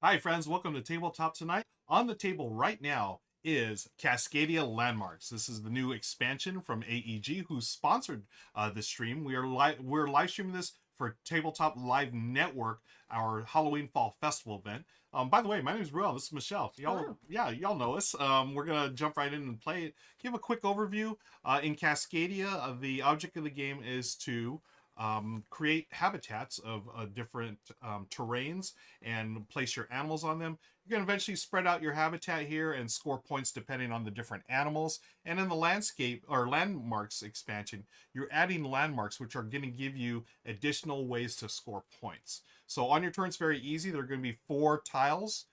Hi friends, welcome to Tabletop tonight. On the table right now is Cascadia Landmarks. This is the new expansion from AEG, who sponsored this stream. We're live streaming this for Tabletop Live Network, our Halloween Fall Festival event. By the way, my name is Ruel. This is Michelle. Hello. Y'all know us. We're gonna jump right in and play it. Give a quick overview. In Cascadia, the object of the game is to create habitats of different terrains and place your animals on them. You're going to eventually spread out your habitat here and score points depending on the different animals. And in the landscape or landmarks expansion, you're adding landmarks which are going to give you additional ways to score points. So on your turn, it's very easy. There are going to be 4 tiles.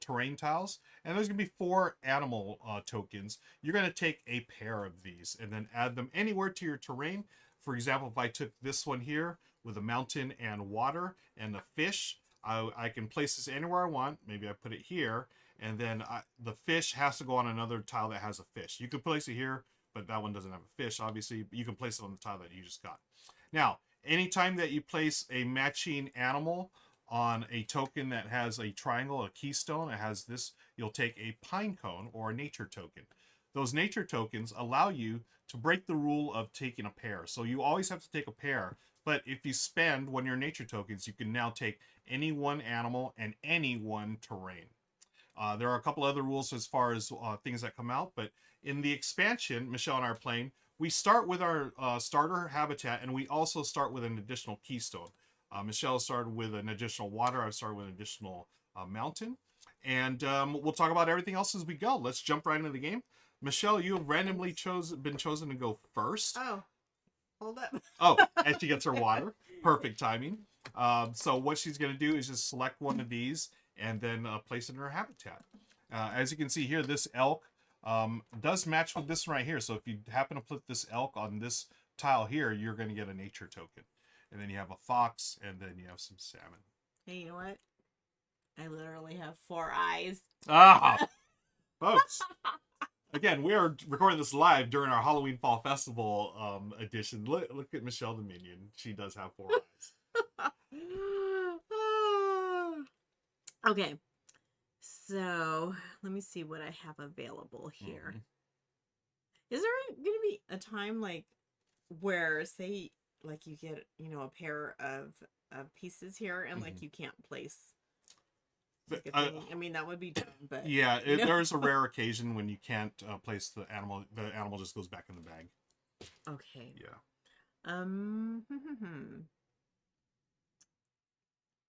Terrain tiles, and there's going to be 4 animal tokens. You're going to take a pair of these and then add them anywhere to your terrain. For example, if I took this one here with a mountain and water and a fish, I can place this anywhere I want. Maybe I put it here, and then the fish has to go on another tile that has a fish. You could place it here, but that one doesn't have a fish, obviously. You can place it on the tile that you just got. Now, anytime that you place a matching animal on a token that has a triangle, a keystone, it has this, you'll take a pine cone or a nature token. Those nature tokens allow you to break the rule of taking a pair. So you always have to take a pair, but if you spend one of your nature tokens, you can now take any one animal and any one terrain. There are a couple other rules as far as things that come out, but in the expansion, Michelle and I are playing, we start with our starter habitat, and we also start with an additional keystone. Michelle started with an additional water. I started with an additional mountain. And we'll talk about everything else as we go. Let's jump right into the game. Michelle, you have randomly been chosen to go first. Oh, hold up. Oh, and she gets her water. Perfect timing. So what she's going to do is just select one of these and then place it in her habitat. As you can see here, this elk does match with this one right here. So if you happen to put this elk on this tile here, you're going to get a nature token. And then you have a fox, and then you have some salmon. Hey, you know what? I literally have 4 eyes. Ah, folks. Again, we are recording this live during our Halloween Fall Festival edition. Look at Michelle the Minion. She does have 4 eyes. Okay. So, let me see what I have available here. Is there going to be a time like where, say, like you get, a pair of pieces here and like you can't place like a thing? I mean, that would be dumb, but yeah, there's a rare occasion when you can't place the animal. The animal just goes back in the bag. Okay. Yeah.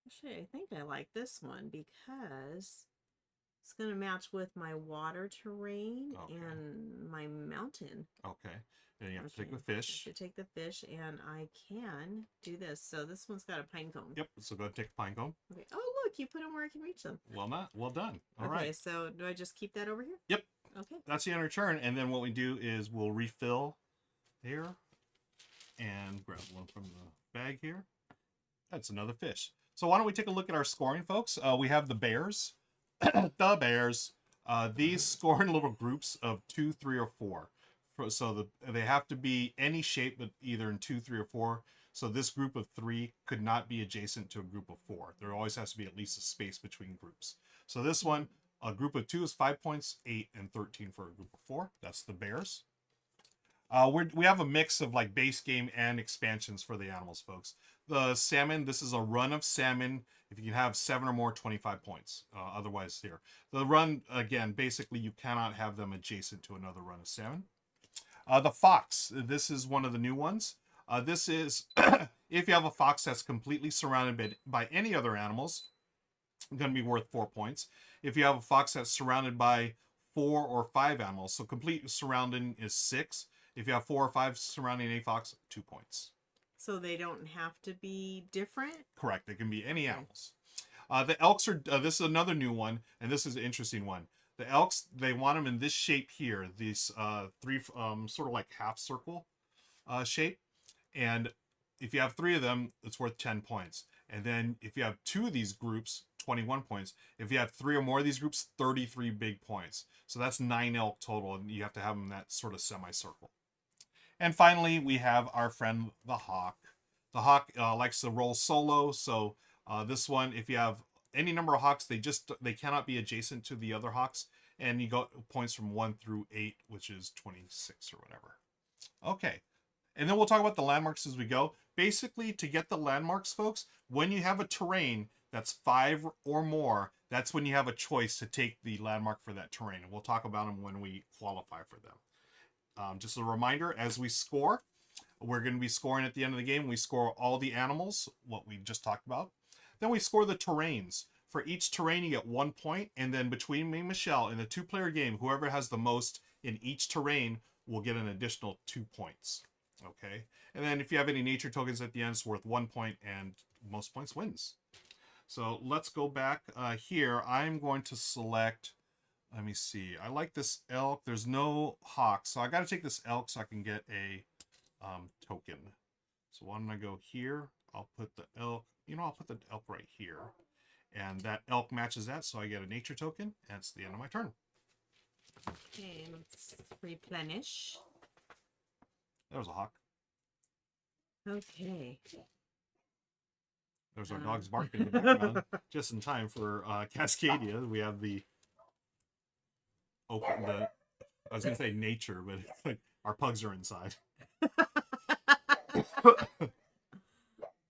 Actually, I think I like this one because it's going to match with my water terrain and my mountain. Okay. Then you have to take the fish. I have to take the fish, and I can do this. So this one's got a pine cone. Yep. So go ahead and take the pine cone. Okay. Oh, look, you put them where I can reach them. Well done. All right. Okay, so do I just keep that over here? Yep. Okay. That's the end of your turn, and then what we do is we'll refill here and grab one from the bag here. That's another fish. So why don't we take a look at our scoring, folks? We have the bears. The bears. These score in little groups of 2, 3, or 4. So they have to be any shape, but either in 2, 3, or 4. So this group of 3 could not be adjacent to a group of 4. There always has to be at least a space between groups. So this one, a group of 2 is 5 points, 8 and 13 for a group of 4. That's the bears. We have a mix of like base game and expansions for the animals, folks. The salmon, this is a run of salmon. If you can have 7 or more, 25 points. Otherwise, here. The run, again, basically you cannot have them adjacent to another run of salmon. The fox, this is one of the new ones. This is, if you have a fox that's completely surrounded by any other animals, it's going to be worth 4 points. If you have a fox that's surrounded by 4 or 5 animals, so complete surrounding is 6. If you have 4 or 5 surrounding a fox, 2 points. So they don't have to be different? Correct. They can be any animals. The elks are, this is another new one, and this is an interesting one. The elks, they want them in this shape here, these 3 sort of like half circle shape. And if you have 3 of them, it's worth 10 points. And then if you have 2 of these groups, 21 points. If you have 3 or more of these groups, 33 big points. So that's 9 elk total, and you have to have them in that sort of semicircle. And finally, we have our friend, the hawk. The hawk likes to roll solo, so this one, if you have any number of hawks. They cannot be adjacent to the other hawks, and you got points from 1 through 8, which is 26 or whatever. Okay, and then we'll talk about the landmarks as we go. Basically, to get the landmarks, folks, when you have a terrain that's 5 or more, that's when you have a choice to take the landmark for that terrain. And we'll talk about them when we qualify for them. Just a reminder, as we score, we're going to be scoring at the end of the game. We score all the animals, what we just talked about. Then we score the terrains. For each terrain, you get 1 point. And then between me and Michelle, in a 2-player game, whoever has the most in each terrain will get an additional 2 points. Okay? And then if you have any nature tokens at the end, it's worth 1 point, and most points wins. So let's go back here. I'm going to select, let me see. I like this elk. There's no hawk, so I got to take this elk so I can get a token. So why don't I go here? I'll put the elk, I'll put the elk right here. And that elk matches that, so I get a nature token, and it's the end of my turn. Okay, let's replenish. There was a hawk. Okay. There's our dogs barking in the background, just in time for Cascadia. We have the I was going to say nature, but like our pugs are inside.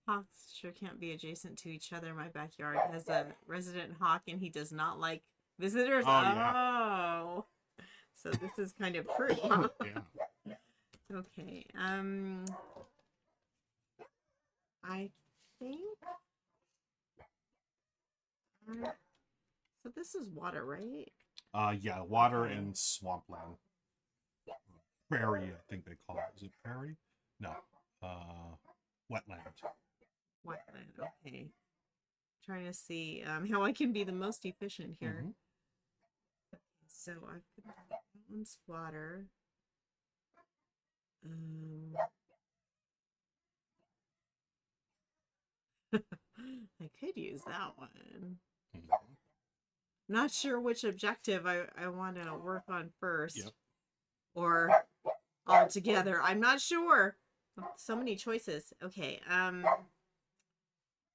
Hawks sure can't be adjacent to each other. My backyard has a resident hawk, and he does not like visitors. Oh, yeah. So this is kind of true. Huh? Yeah. Okay. I think. So this is water, right? Yeah, water and swampland. Prairie, I think they call it. Is it prairie? No. Wetland. Wetland. Okay. Trying to see how I can be the most efficient here. So I put that one's water. I could use that one. Not sure which objective I want to work on first. Yep. Or all together. I'm not sure. So many choices. Okay.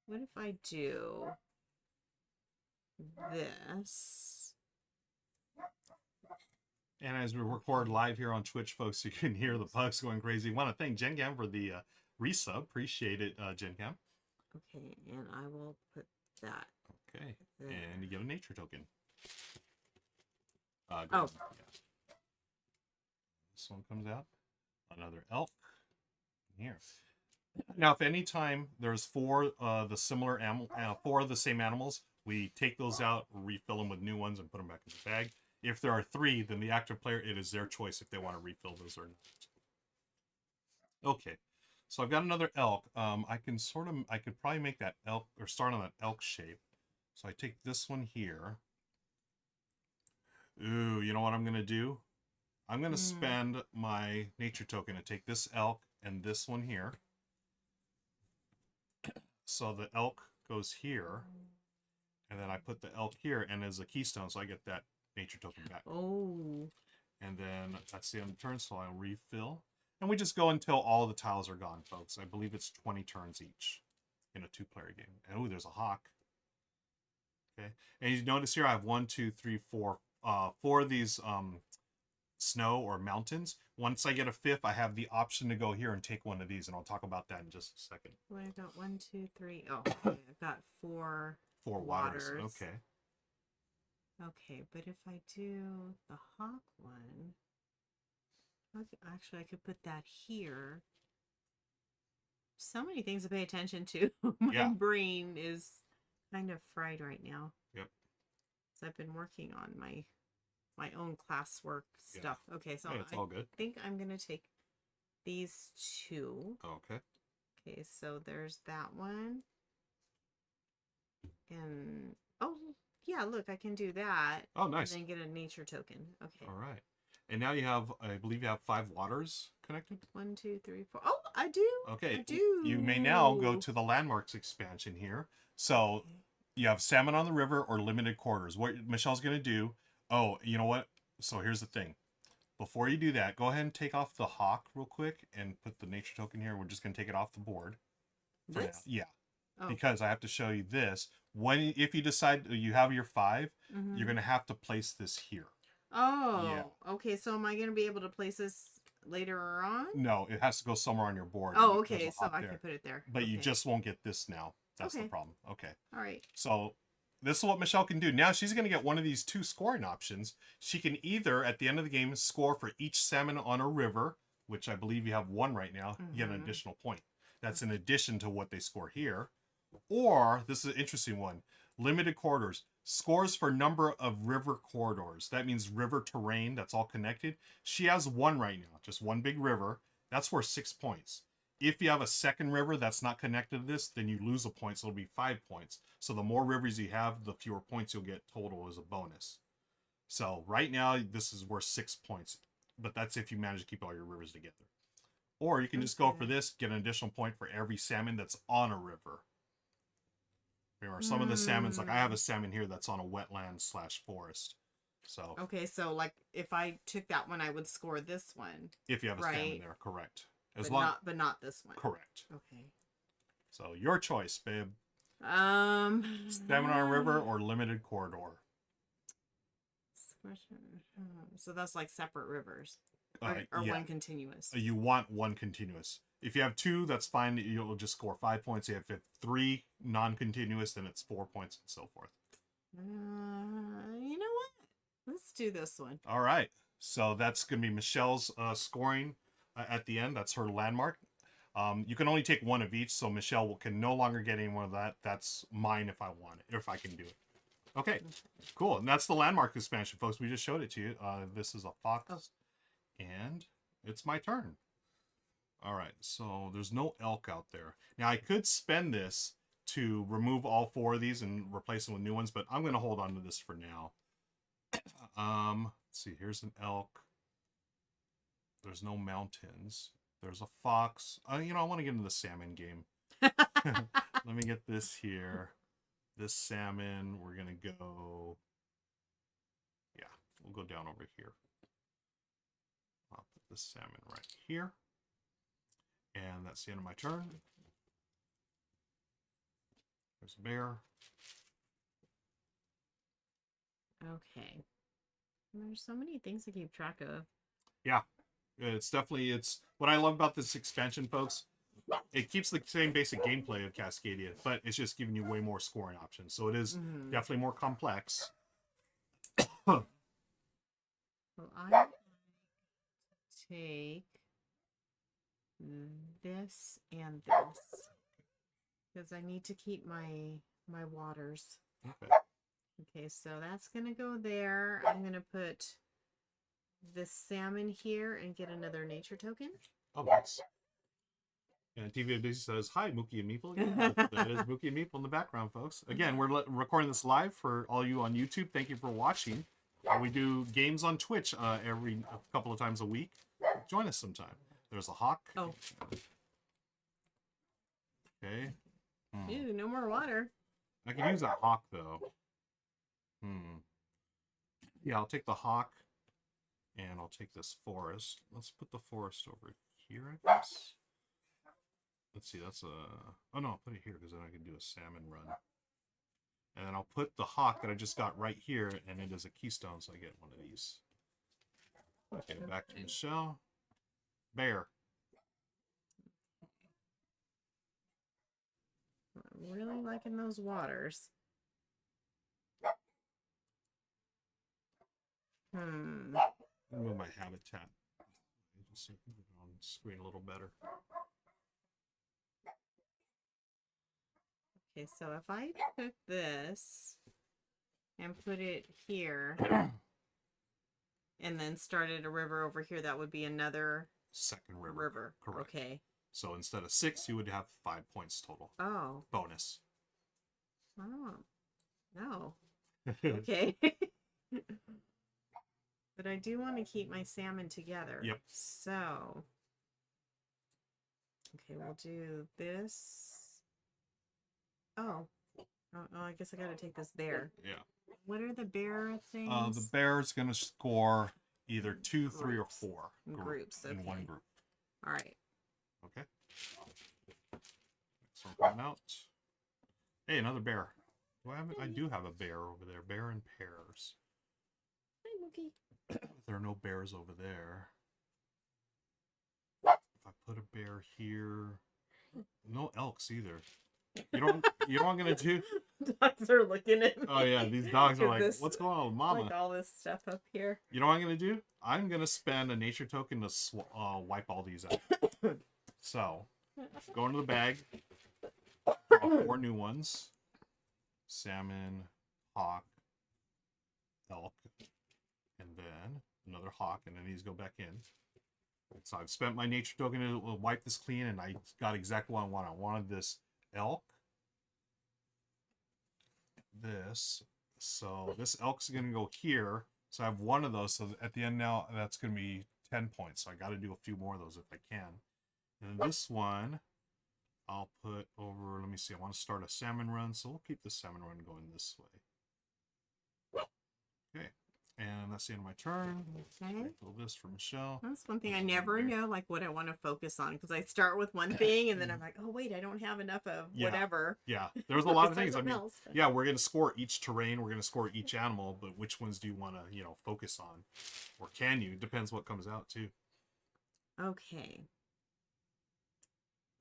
What if I do this? And as we record live here on Twitch, folks, you can hear the pugs going crazy. Want to thank GenCam for the resub. Appreciate it, GenCam. Okay, and I will put that. Okay, there. And you get a nature token. Oh. Yeah. This one comes out. Another elk. Here. Now, if any time there's 4 of the same animals, we take those out, refill them with new ones, and put them back in the bag. If there are 3, then the active player, it is their choice if they want to refill those or not. Okay, so I've got another elk. I could probably make that elk, or start on that elk shape. So I take this one here. Ooh, you know what I'm going to do? I'm going to spend my nature token to take this elk and this one here. So the elk goes here, and then I put the elk here, and as a keystone, so I get that nature token back. Oh. And then that's the end of the turn, so I'll refill. And we just go until all the tiles are gone, folks. I believe it's 20 turns each in a 2-player game. And ooh, there's a hawk. Okay. And you notice here I have 1, 2, 3, 4. 4 of these snow or mountains. Once I get a 5th, I have the option to go here and take one of these, and I'll talk about that in just a second. Well, I got 1, 2, 3. Oh, okay. I've got 4. 4 waters. Okay. Okay, but if I do the hawk one, actually, I could put that here. So many things to pay attention to. My brain is kind of fried right now. Yep. So I've been working on my own classwork stuff. Okay, so it's all good. I think I'm going to take these 2. Okay. Okay, so there's that one. And, oh, yeah, look, I can do that. Oh, nice. And then get a nature token. Okay. All right. And now you have, I believe you have 5 waters connected? 1, 2, 3, 4. Oh, I do. Okay. I do. You may now go to the landmarks expansion here. So you have salmon on the river or limited quarters. What Michelle's going to do, oh, you know what? So here's the thing. Before you do that, go ahead and take off the hawk real quick and put the nature token here. We're just going to take it off the board. This? Yeah. Oh. because I have to show you this. If you decide you have your 5, Mm-hmm. you're going to have to place this here. Oh. Yeah. Okay, so am I going to be able to place this later on? No, it has to go somewhere on your board. Oh, There's okay, a so hop I there. can put it there. But okay. you just won't get this now. That's the Okay. problem. Okay. All right. So this is what Michelle can do. Now she's going to get one of these 2 scoring options. She can either, at the end of the game, score for each salmon on a river, which I believe you have 1 right now. Mm-hmm. You get an additional point. That's in addition to what they score here. Or, this is an interesting one, limited corridors. Scores for number of river corridors. That means river terrain, that's all connected. She has 1 right now, just 1 big river. That's worth 6 points. If you have a second river that's not connected to this, then you lose a point, so it'll be 5 points. So the more rivers you have, the fewer points you'll get total as a bonus. So right now, this is worth 6 points. But that's if you manage to keep all your rivers together. Or you can just go for this, get an additional point for every salmon that's on a river. Remember, some of the salmons, like I have a salmon here that's on a wetland/forest. So okay, so like if I took that one, I would score this one. If you have a salmon there, correct. But not this one. Correct. Okay. So your choice, babe. Salmon on a river or limited corridor. So that's like separate rivers, or yeah. 1 continuous. You want 1 continuous. If you have 2, that's fine. You'll just score 5 points. If you have 3 non-continuous, then it's 4 points and so forth. You know what? Let's do this one. All right. So that's going to be Michelle's scoring at the end. That's her landmark. You can only take 1 of each, so Michelle can no longer get any one of that. That's mine if I want it, if I can do it. Okay, cool. And that's the landmark expansion, folks. We just showed it to you. This is a fox, and it's my turn. All right, so there's no elk out there. Now, I could spend this to remove all 4 of these and replace them with new ones, but I'm going to hold on to this for now. Let's see, here's an elk. There's no mountains. There's a fox. You know, I want to get into the salmon game. Let me get this here. This salmon, we're going to go... Yeah, we'll go down over here. I'll put this salmon right here. And that's the end of my turn. There's a bear. Okay. There's so many things to keep track of. Yeah. It's what I love about this expansion, folks. It keeps the same basic gameplay of Cascadia, but it's just giving you way more scoring options. So it is definitely more complex. Well, I take this and this because I need to keep my waters. Okay, so that's gonna go there. I'm gonna put this salmon here and get another nature token. Oh, nice. And TV says, hi, Mookie and Meeple. Yeah, that is Mookie and Meeple in the background, folks. Again, we're recording this live for all you on YouTube. Thank you for watching. We do games on Twitch a couple of times a week. Join us sometime. There's a hawk. Oh. Okay. Ew, no more water. I can use that hawk, though. Yeah, I'll take the hawk. And I'll take this forest. Let's put the forest over here, I guess. Let's see, that's a... Oh, no, I'll put it here because then I can do a salmon run. And then I'll put the hawk that I just got right here, and it is a keystone, so I get one of these. Okay, back to Michelle. Bear. I'm really liking those waters. Move my habitat. Just so I can get it on screen a little better. Okay, so if I took this and put it here and then started a river over here, that would be another second river. Correct. Okay. So instead of 6, you would have 5 points total. Oh. Bonus. Oh. No. Okay. But I do want to keep my salmon together. Yep. So, okay, we'll do this. Oh, I guess I got to take this bear. Yeah. What are the bear things? The bear's going to score either 2, 3, or 4 groups. Okay. In one group. All right. Okay. Next one come out. Hey, another bear. Do I have? I do have a bear over there. Bear in pairs. Hi, Mookie. There are no bears over there. If I put a bear here, no elks either. You know what I'm gonna do? Dogs are looking at me. Oh yeah, these dogs are Is like, this, what's going on with Mama? like all this stuff up here. You know what I'm gonna do? I'm gonna spend a nature token to wipe all these out. So, go into the bag. Draw 4 new ones: salmon, hawk, elk, and then another hawk, and then these go back in. So I've spent my nature token to wipe this clean, and I got exactly what I wanted. I wanted this elk. This. So this elk's going to go here. So I have one of those. So at the end now, that's going to be 10 points. So I got to do a few more of those if I can. And this one, I'll put over, let me see. I want to start a salmon run. So we'll keep the salmon run going this way. Okay. And that's the end of my turn. Okay. Fill this for Michelle. That's one thing I never know, like what I want to focus on, because I start with one thing and then I'm like, oh wait, I don't have enough of whatever. Yeah, there's a lot of things. I Something mean, else. yeah, we're gonna score each terrain, we're gonna score each animal, but which ones do you want to, focus on, or can you? Depends what comes out too. Okay.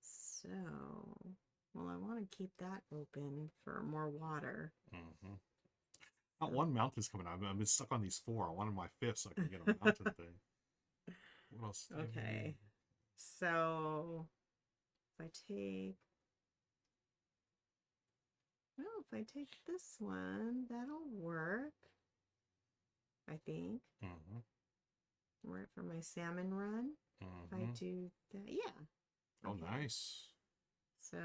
So, well, I want to keep that open for more water. Mm-hmm. Not one mountain's coming out. I've been stuck on these 4. I wanted my 5th so I can get a mountain thing. What else? Okay. So, if I take... Well, if I take this one, that'll work. I think. Mm-hmm. Right for my salmon run. Mm-hmm. If I do that, yeah. Oh, Okay. nice. So,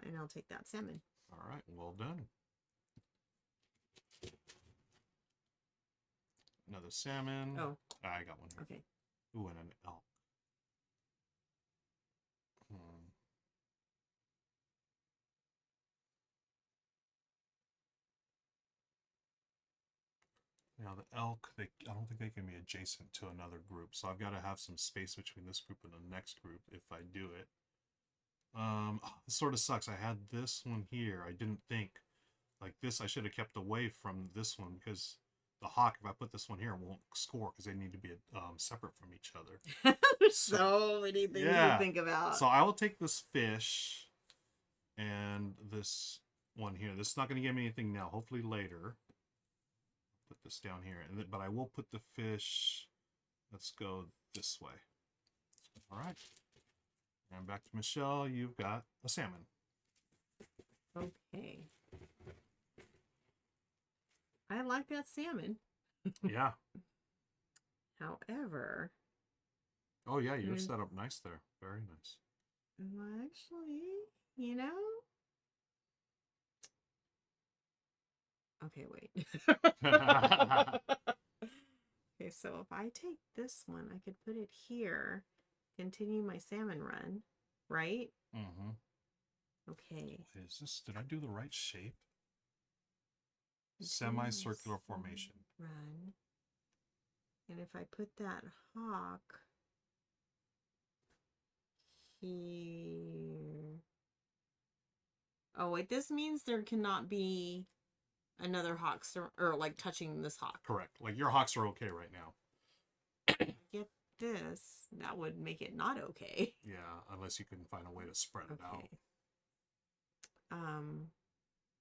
and I'll take that salmon. All right, well done. Another salmon. Oh. I got one here. Okay. Ooh, and an elk. Now the elk, I don't think they can be adjacent to another group, so I've got to have some space between this group and the next group if I do it. This sort of sucks. I had this one here. I didn't think like this. I should have kept away from this one because the hawk, if I put this one here, won't score because they need to be separate from each other. There's so many things to think about. So I will take this fish and this one here. This is not going to give me anything now. Hopefully later. Put this down here, but I will put the fish. Let's go this way. All right. And back to Michelle. You've got a salmon. Okay. I like that salmon. Yeah. However. Oh yeah, you're set up nice there. Very nice. Well, actually, Okay, wait. Okay, so if I take this one, I could put it here, continue my salmon run, right? Mm-hmm. Okay. Is this, did I do the right shape? Semicircular formation. Run. And if I put that hawk here. Oh, wait, this means there cannot be another hawk or like touching this hawk. Correct. Like your hawks are okay right now. Get this. That would make it not okay. Yeah, unless you can find a way to spread it out.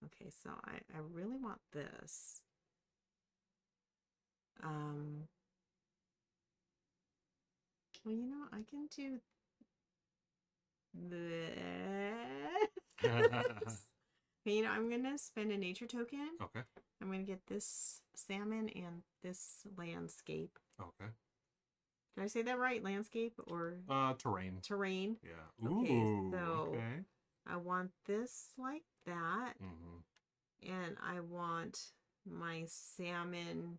Okay, so I really want this. Well, I can do this. I'm going to spend a nature token. Okay. I'm going to get this salmon and this landscape. Okay. Did I say that right? Landscape or? Terrain. Terrain. Yeah. Okay, Ooh, so okay. I want this like that. Mm-hmm. And I want my salmon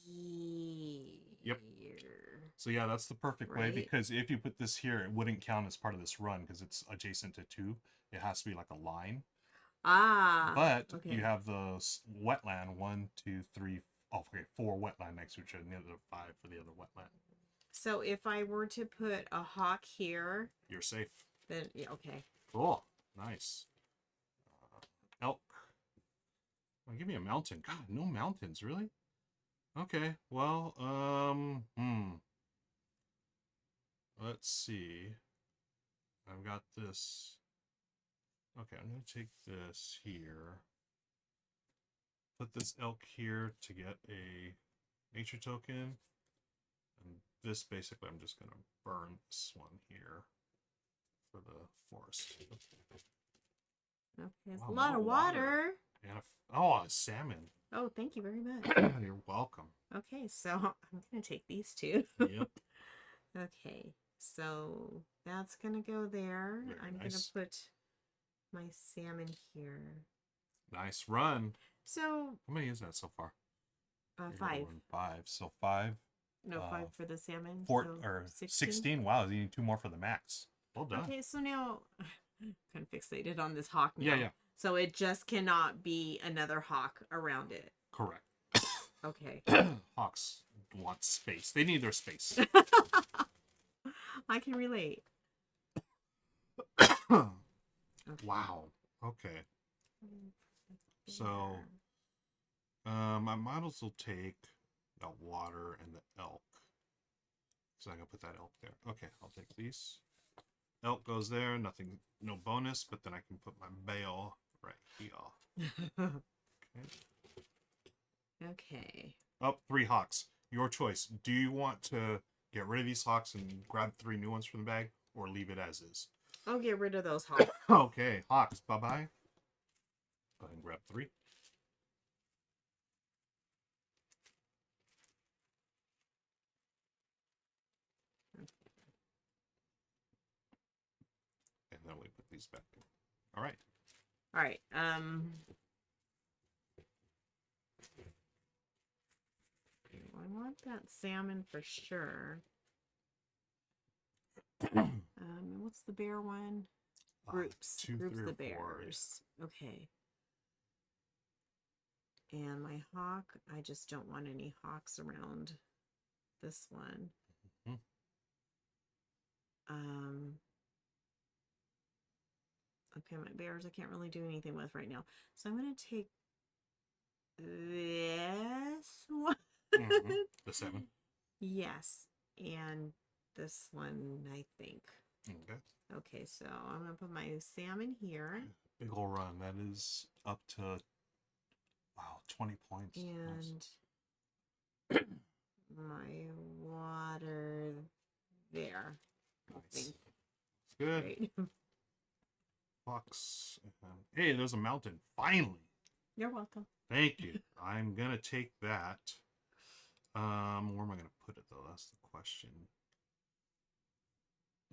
here. Yep. So yeah, that's the perfect way, because if you put this here, it wouldn't count as part of this run because it's adjacent to 2. It has to be like a line. Ah. But you have the wetland 1, 2, 3, 4 wetland next to each other, and the other 5 for the other wetland. So if I were to put a hawk here, you're safe. Then yeah, okay. Cool. Nice. Oh, give me a mountain. God, no mountains, really? Okay, well, let's see. I've got this. Okay, I'm gonna take this here. Put this elk here to get a nature token. And this, basically, I'm just gonna burn this one here for the forest. Okay, it's Wow, a lot more of water. And a salmon. Oh, thank you very much. You're welcome. Okay, so I'm gonna take these two. Yep. Okay, so that's gonna go there. Very I'm nice. gonna put my salmon here. Nice run. So How many is that so far? 5. 5. So 5. No, 5 for the salmon. 4 so or 16. 16. Wow, you need 2 more for the max. Well done. Okay, so now kind of fixated on this hawk now. Yeah, yeah. So it just cannot be another hawk around it. Correct. Okay. Hawks want space. They need their space. I can relate. Wow. Okay. So, my models will take the water and the elk. So I'm gonna put that elk there. Okay, I'll take these. Elk goes there. Nothing, no bonus. But then I can put my bale right here. Okay. Okay. Up 3 hawks. Your choice. Do you want to get rid of these hawks and grab 3 new ones from the bag, or leave it as is? I'll get rid of those hawks. Okay, hawks. Bye bye. Go ahead and grab 3. And then we put these back in. All right. All right. I want that salmon for sure. What's the bear one? Groups. 2, Groups 3, the or 4, yeah. bears. Okay. And my hawk, I just don't want any hawks around this one. Mm-hmm. Okay, my bears I can't really do anything with right now. So I'm going to take this one. Mm-hmm. The 7. Yes. And this one, I think. Okay. Okay, so I'm going to put my salmon here. Big ol' run. That is up to, wow, 20 points. And Nice. my water there. Nice. Good. Great. Fox. Hey, there's a mountain. Finally. You're welcome. Thank you. I'm gonna take that. Where am I gonna put it though? That's the question.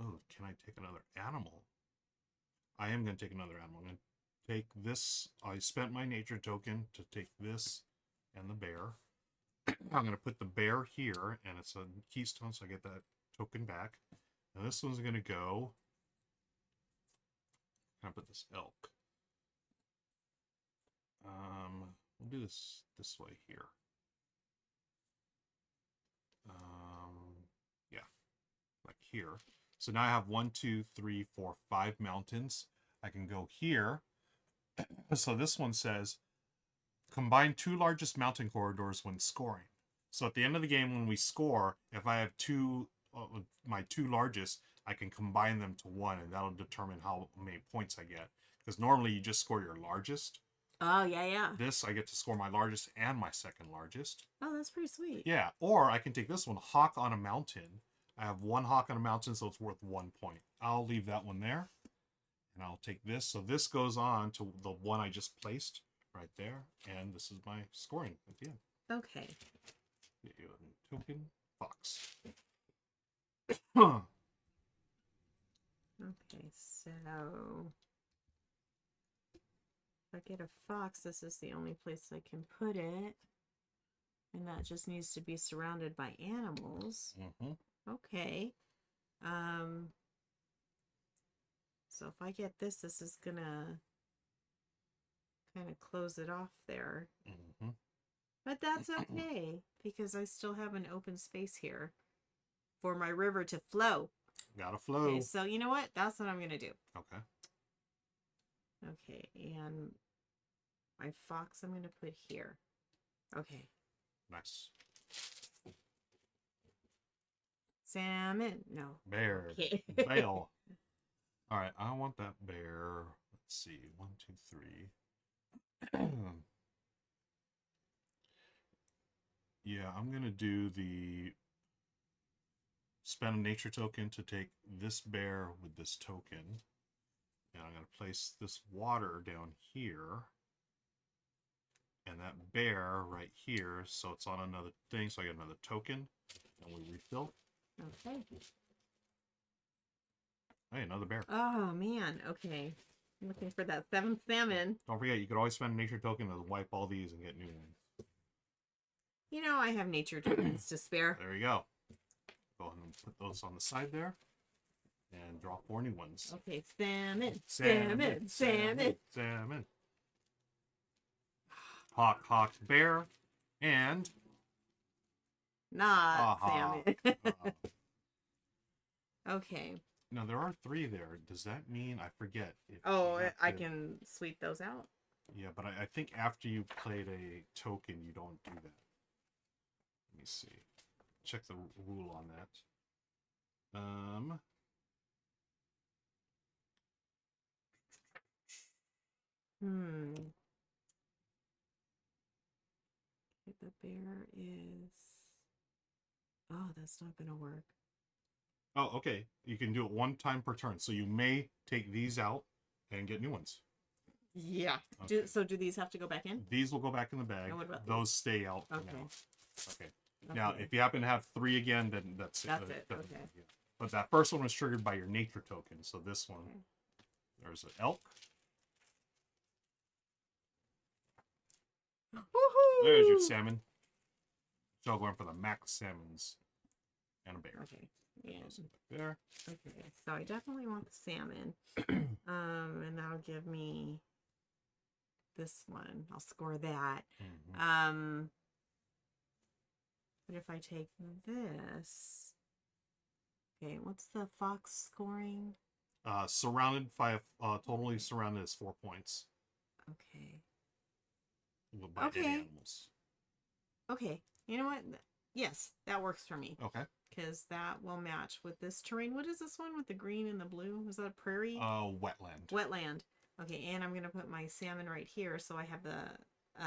Oh, can I take another animal? I am gonna take another animal. I'm gonna take this. I spent my nature token to take this and the bear. I'm gonna put the bear here, and it's a keystone, so I get that token back. And this one's gonna go. Can I put this elk? We'll do this way here. Yeah, like here. So now I have 1, 2, 3, 4, 5 mountains. I can go here. So this one says, combine 2 largest mountain corridors when scoring. So at the end of the game, when we score, if I have my 2 largest, I can combine them to 1, and that'll determine how many points I get. Because normally you just score your largest. Oh, yeah, yeah. This, I get to score my largest and my second largest. Oh, that's pretty sweet. Yeah, or I can take this one, hawk on a mountain. I have 1 hawk on a mountain, so it's worth 1 point. I'll leave that one there, and I'll take this. So this goes on to the one I just placed right there, and this is my scoring at the end. Okay. Get you a token, fox. Okay, so if I get a fox, this is the only place I can put it. And that just needs to be surrounded by animals. Mm-hmm. Okay. So if I get this is gonna kind of close it off there. Mm-hmm. But that's okay, because I still have an open space here for my river to flow. Gotta flow. Okay, so you know what? That's what I'm gonna do. Okay. Okay, and my fox I'm going to put here. Okay. Nice. Salmon. No. Bear. Okay. Bale. All right, I want that bear. Let's see. 1, 2, 3. Yeah, I'm gonna do the spend a nature token to take this bear with this token, and I'm gonna place this water down here, and that bear right here. So it's on another thing. So I get another token, and we refill. Okay. Hey, another bear. Oh man. Okay. I'm looking for that 7th salmon. Don't forget, you could always spend a nature token to wipe all these and get new ones. You know, I have nature tokens to spare. There you go. Go ahead and put those on the side there. And draw 4 new ones. Okay, salmon, salmon, salmon. Salmon. Hawk, hawk, bear, and... Not salmon. Okay. Now, there are 3 there. Does that mean... I forget. I can sweep those out? Yeah, but I think after you played a token, you don't do that. Let me see. Check the rule on that. The bear is... Oh, that's not going to work. Oh, okay. You can do it 1 time per turn. So you may take these out and get new ones. Yeah. Okay. Do these have to go back in? These will go back in the bag. And what about those stay out for Okay. now. Okay. Now, if you happen to have 3 again, then that's That's it. that- Okay. yeah. But that first one was triggered by your nature token. So this one, Okay. there's an elk. Woohoo! There's your salmon. So going for the max salmons and a bear. Okay. Yeah. Those back there. Okay. So I definitely want the salmon. And that'll give me this one. I'll score that. Mhm. But if I take this, okay, what's the fox scoring? Surrounded by totally surrounded is 4 points. Okay. By Okay. any animals. Okay. You know what? Yes, that works for me. Okay. Because that will match with this terrain. What is this one with the green and the blue? Is that a prairie? Wetland. Wetland. Okay, and I'm going to put my salmon right here so I have the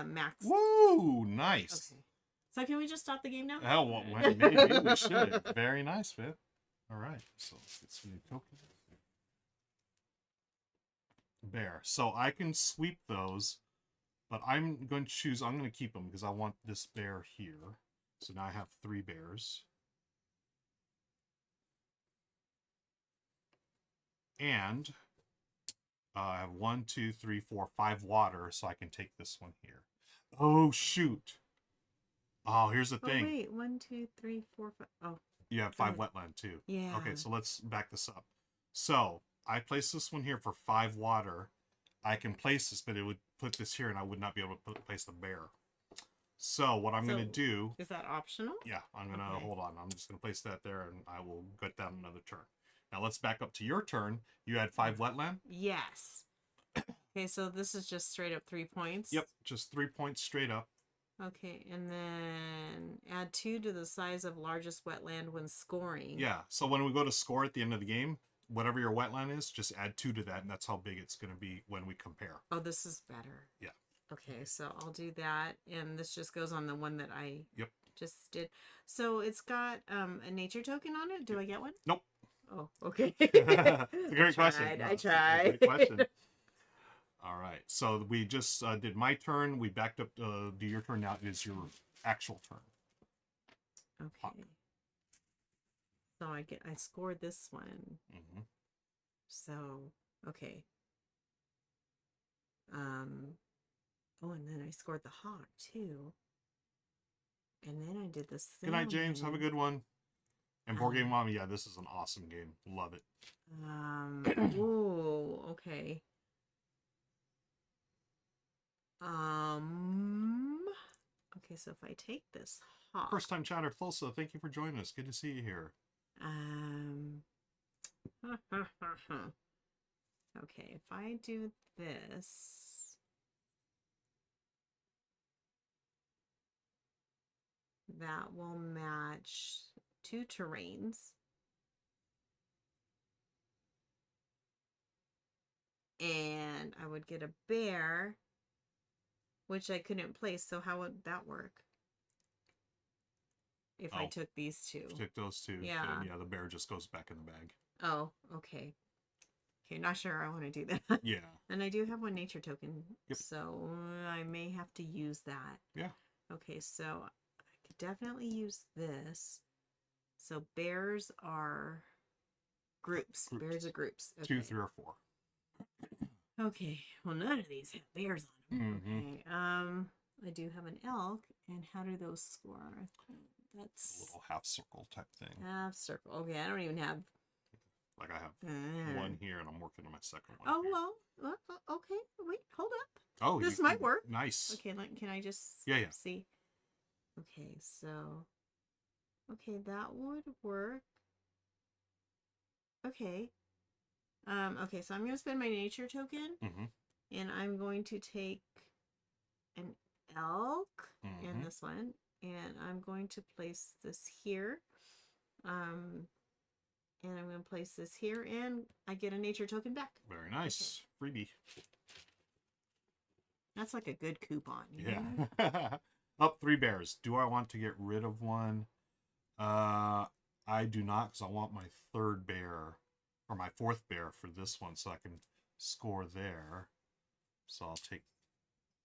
max. Woo! Nice. Okay. So can we just stop the game now? Oh, well, maybe we should. Very nice, Viv. All right. So let's get some new tokens. Bear. So I can sweep those, but I'm going to keep them because I want this bear here. So now I have 3 bears. And I have 1, 2, 3, 4, 5 water, so I can take this one here. Oh, shoot. Oh, here's the thing. Oh, wait. 1, 2, 3, 4, 5. Oh. You have 5 wetland, too. Yeah. Okay, so let's back this up. So I place this one here for 5 water. I can place this, but it would put this here, and I would not be able to place the bear. So what I'm going to do... Is that optional? Yeah, I'm going to... Hold on. I'm just going to place that there, and I will get that another turn. Now let's back up to your turn. You had 5 wetland? Yes. Okay, so this is just straight up 3 points? Yep, just 3 points straight up. Okay, and then add 2 to the size of largest wetland when scoring. Yeah, so when we go to score at the end of the game, whatever your wetland is, just add 2 to that, and that's how big it's going to be when we compare. Oh, this is better. Yeah. Okay, so I'll do that, and this just goes on the one that I Yep. just did. So it's got a nature token on it. Do I get one? Nope. Oh, okay. It's a great question. I tried. Great question. All right, so we just did my turn. We backed up to do your turn. Now it is your actual turn. Okay. So I scored this one. Mm-hmm. So okay. Oh, and then I scored the hawk too. And then I did the salmon. Good night, James. Have a good one. And Board Game Mommy, yeah, this is an awesome game. Love it. Ooh, okay. Okay, so if I take this hawk. First time chatter, Thulsa, thank you for joining us. Good to see you here. Okay, if I do this, that will match 2 terrains. And I would get a bear, which I couldn't place. So how would that work? If I took these 2. Took those 2. Yeah. Then, yeah, the bear just goes back in the bag. Oh, okay. Okay, not sure I want to do that. Yeah. And I do have 1 nature token. Yep. So I may have to use that. Yeah. Okay, so I could definitely use this. So bears are groups. Bears are groups. Okay. 2, 3, or 4. Okay. Well, none of these have bears on them. Okay. I do have an elk, and how do those score? That's a little half circle type thing. Half circle. Okay, I don't even have. Like I have 1 here, and I'm working on my second one. Oh here. well. Okay. Wait. Hold up. Oh, this might work. Nice. Okay. Can I just? Yeah. See. Okay. So. Okay, that would work. Okay. Okay, so I'm gonna spend my nature token, and I'm going to take an elk in this one, and I'm going to place this here. And I'm going to place this here, and I get a nature token back. Very nice. Okay. Freebie. That's like a good coupon. Yeah. Up 3 bears. Do I want to get rid of 1? I do not, because I want my 3rd bear, or my 4th bear for this one, so I can score there. So I'll take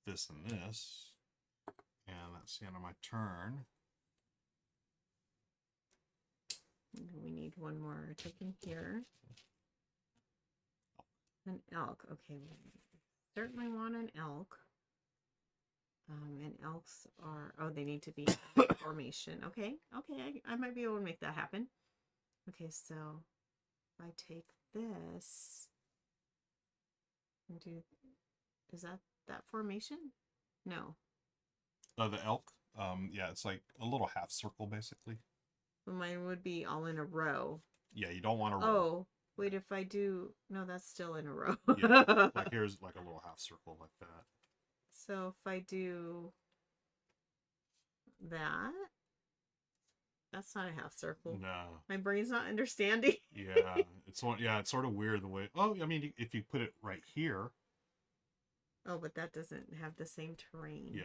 this and this. And that's the end of my turn. We need 1 more token here. An elk. Okay, we certainly want an elk. And elks are, they need to be in formation. Okay, I might be able to make that happen. Okay, so if I take this and do, is that formation? No. The elk? Yeah, it's like a little half circle, basically. Mine would be all in a row. Yeah, you don't want to row. Oh, wait, if I do... No, that's still in a row. Yeah, like here's like a little half circle like that. So if I do that, that's not a half circle. No. My brain's not understanding. Yeah, it's sort of weird the way... Oh, I mean, if you put it right here... Oh, but that doesn't have the same terrain. Yeah.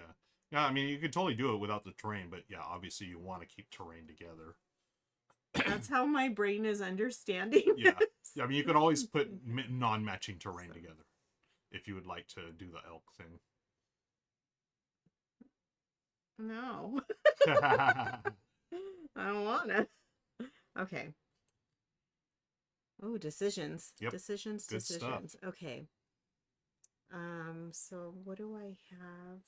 Yeah, I mean, you could totally do it without the terrain, but yeah, obviously you want to keep terrain together. That's how my brain is understanding Yeah. this. I mean, you could always put non-matching terrain together if you would like to do the elk thing. No. I don't want to. Okay. Oh, decisions. Yep. Decisions. Good stuff. Okay. So what do I have?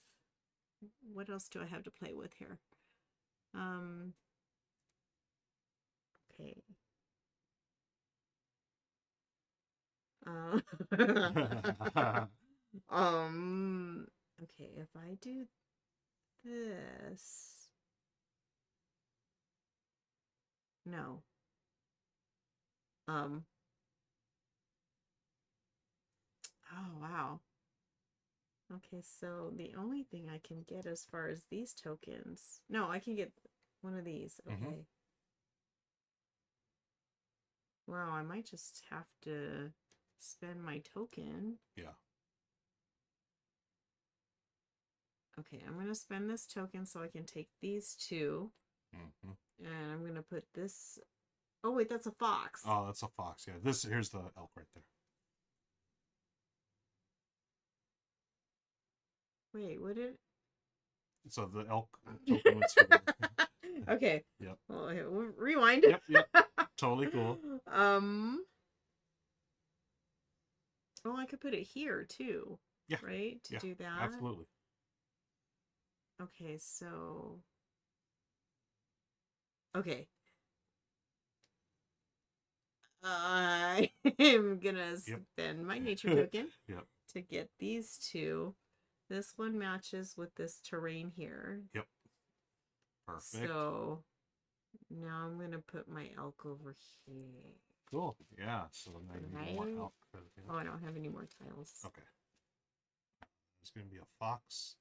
What else do I have to play with here? Okay. Okay, if I do this. No. Oh, wow. Okay, so the only thing I can get as far as these tokens... No, I can get one of these. Okay. Wow, I might just have to spend my token. Yeah. Okay, I'm going to spend this token so I can take these 2. And I'm going to put this... Oh, wait, that's a fox. Oh, that's a fox. Yeah, here's the elk right there. Wait, what did... So the elk token was here. Okay. Yep. Well, rewind. Yep. Totally cool. Well, I could put it here too. Yeah. Right? To do that. Absolutely. Okay, so... Okay. I am gonna spend my nature token to get these 2. This one matches with this terrain here. Yep. Perfect. So now I'm gonna put my elk over here. Cool. Yeah. So now you need more elk. Oh, I don't have any more tiles. Okay. There's gonna be a fox.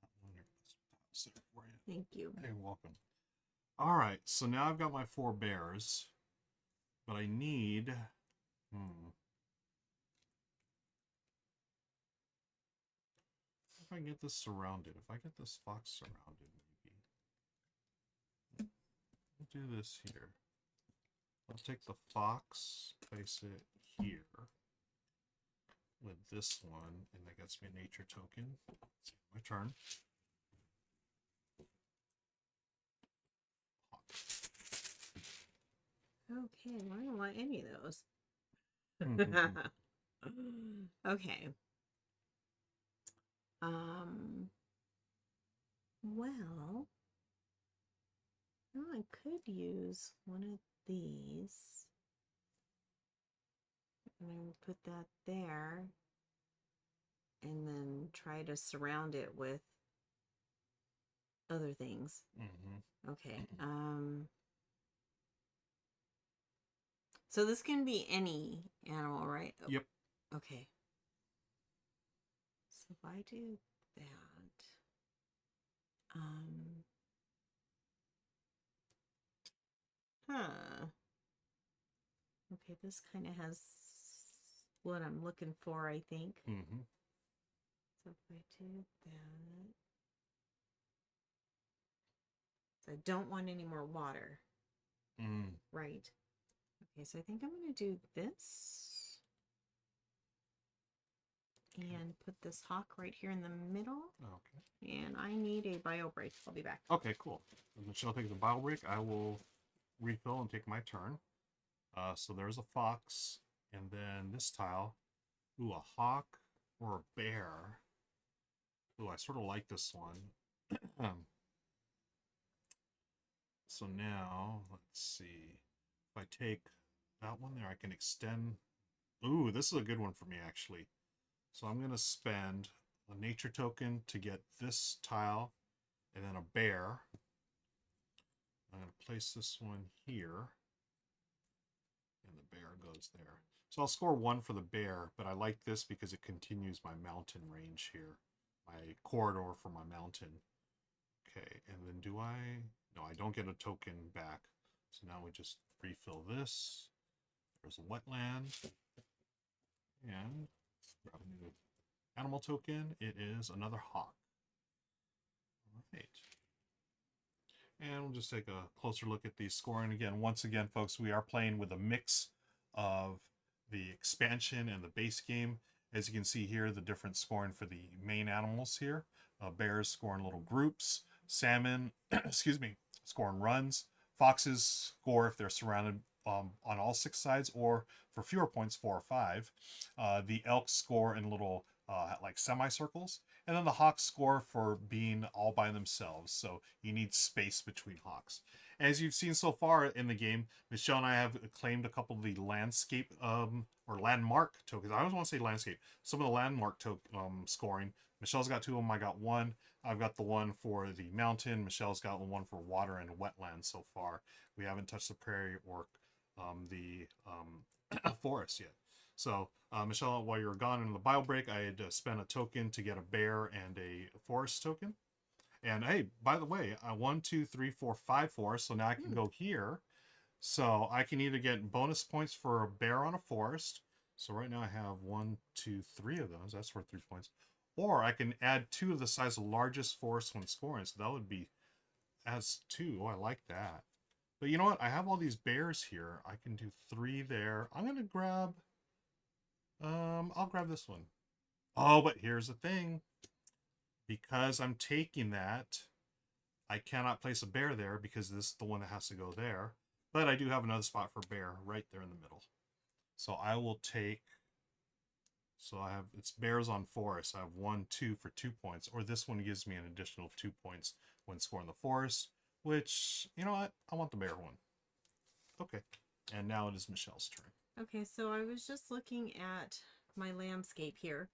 That one here. For you. Thank you. You're welcome. All right, so now I've got my 4 bears, but I need. If I can get this surrounded, if I get this fox surrounded, maybe. I'll do this here. I'll take the fox, place it here with this one, and that gets me a nature token. My turn. Okay, well, I don't want any of those. Okay. Well, I could use one of these. And I would put that there. And then try to surround it with other things. Okay. So this can be any animal, right? Yep. Okay. So if I do that, okay, this kind of has what I'm looking for, I think. So if I do that, so I don't want any more water. Right. Okay, so I think I'm going to do this. And put this hawk right here in the middle. Okay. And I need a bio break. I'll be back. Okay, cool. When Michelle takes a bio break, I will refill and take my turn. So there's a fox, and then this tile. Ooh, a hawk or a bear. Ooh, I sort of like this one. So now, let's see. If I take that one there, I can extend. Ooh, this is a good one for me, actually. So I'm going to spend a nature token to get this tile and then a bear. I'm going to place this one here. And the bear goes there. So I'll score 1 for the bear, but I like this because it continues my mountain range here. My corridor for my mountain. Okay, and then do I... No, I don't get a token back. So now we just refill this. There's a wetland. And grab a new animal token. It is another hawk. All right. And we'll just take a closer look at the scoring again. Once again, folks, we are playing with a mix of the expansion and the base game. As you can see here, the different scoring for the main animals here. Bears scoring little groups. Salmon, excuse me, scoring runs. Foxes score if they're surrounded on all 6 sides, or for fewer points, 4 or 5. The elks score in little like semicircles. And then the hawks score for being all by themselves. So you need space between hawks. As you've seen so far in the game, Michelle and I have claimed a couple of the landscape or landmark tokens. I always want to say landscape. Some of the landmark scoring. Michelle's got 2 of them. I got 1. I've got the one for the mountain. Michelle's got the one for water and wetland so far. We haven't touched the prairie or the forest yet. So, Michelle, while you were gone in the bio break, I had spent a token to get a bear and a forest token. And hey, by the way, 1, 2, 3, 4, 5 forests. So now I can go here. So I can either get bonus points for a bear on a forest. So right now I have 1, 2, 3 of those. That's worth 3 points. Or I can add 2 of the size of largest forest when scoring. So that would be as 2. Oh, I like that. But you know what? I have all these bears here. I can do 3 there. I'm going to grab... I'll grab this one. Oh, but here's the thing. Because I'm taking that, I cannot place a bear there because this is the one that has to go there. But I do have another spot for bear right there in the middle. So I will take... So I have... It's bears on forest. I have 1, 2 for 2 points. Or this one gives me an additional 2 points when scoring the forest. Which, you know what? I want the bear one. Okay. And now it is Michelle's turn. Okay, so I was just looking at my landscape here.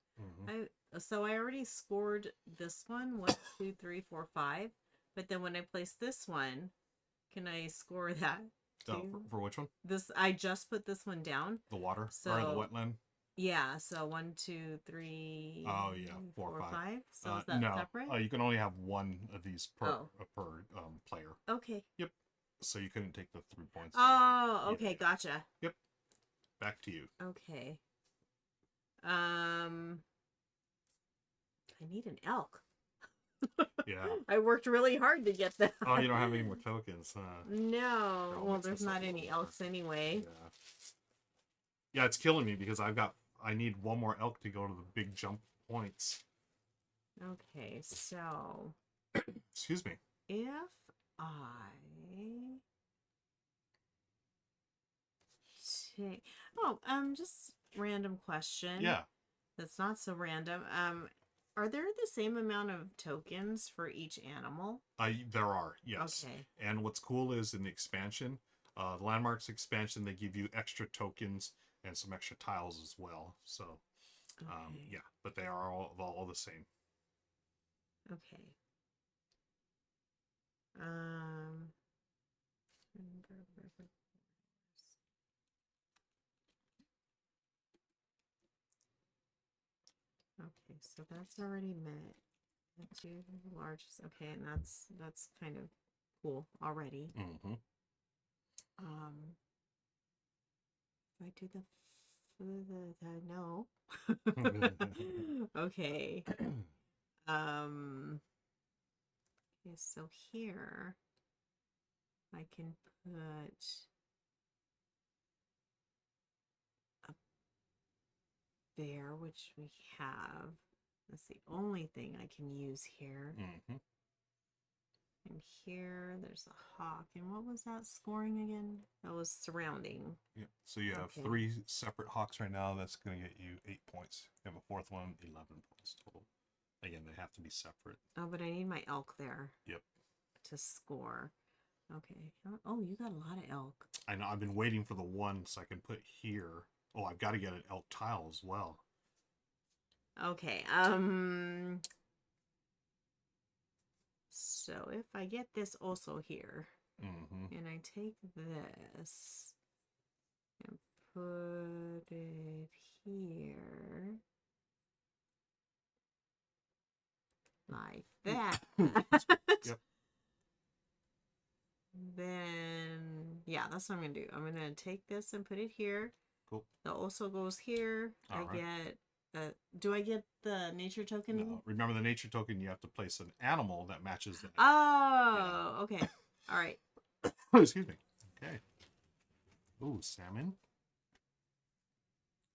So I already scored this one, 1, 2, 3, 4, 5. But then when I place this one, can I score that too? For which one? This, I just put this one down. The water? So, or the wetland? Yeah. So 1, 2, 3, Oh yeah, 4 or 4, 5. 5. So is that No, separate? you can only have one of these Oh, per player. okay. Yep. So you couldn't take the 3 points. Oh, Yeah. okay, gotcha. Yep. Back to you. Okay. I need an elk. Yeah. I worked really hard to get that. Oh, you don't have any more tokens, huh? No. I'll Well, mix there's this up not a any little more. elks anyway. Yeah. Yeah, it's killing me because I need one more elk to go to the big jump points. Okay, so Excuse me. if I take just random question. Yeah. That's not so random. Are there the same amount of tokens for each animal? There are, yes. Okay. And what's cool is in the expansion, the landmarks expansion, they give you extra tokens and some extra tiles as well. So, Okay. yeah, but they are all the same. Okay. Um. Okay, so that's already met. The two largest. Okay, and that's kind of cool already. Mm-hmm. If I do the no. Okay. Okay, so here I can put a bear, which we have. That's the only thing I can use here. Mm-hmm. And here there's a hawk. And what was that scoring again? That was surrounding. Yeah. So you have 3 separate hawks right now. That's going to get you 8 points. You have a 4th one, 11 points total. Again, they have to be separate. Oh, but I need my elk there. Yep. To score. Okay. Oh, you got a lot of elk. I know. I've been waiting for the one so I can put here. Oh, I've got to get an elk tile as well. Okay. So if I get this also here, and I take this and put it here, like that. Yep. Then, yeah, that's what I'm going to do. I'm going to take this and put it here. Cool. That also goes here. All right. Get, do I get the nature token? No. Remember the nature token, you have to place an animal that matches that. Oh, yeah. Okay. All right. Excuse me. Okay. Ooh, salmon.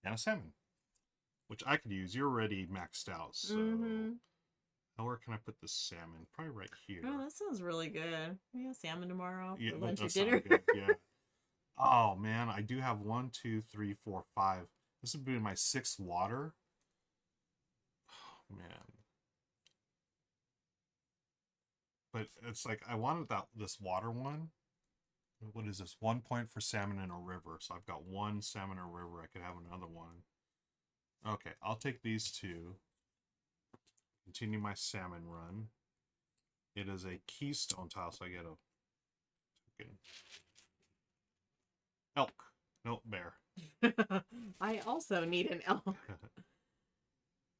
And a salmon. Which I could use. You're already maxed out, so... Now where can I put the salmon? Probably right here. Oh, that sounds really good. We have salmon tomorrow Yeah, for lunch or that dinner. sounds good. Yeah. Oh man, I do have 1, 2, 3, 4, 5. This would be my 6th water. Oh man. But it's like I wanted this water one. What is this? 1 point for salmon in a river. So I've got 1 salmon in a river. I could have another one. Okay, I'll take these 2. Continue my salmon run. It is a keystone tile, so I get a token. Elk. Nope, bear. I also need an elk.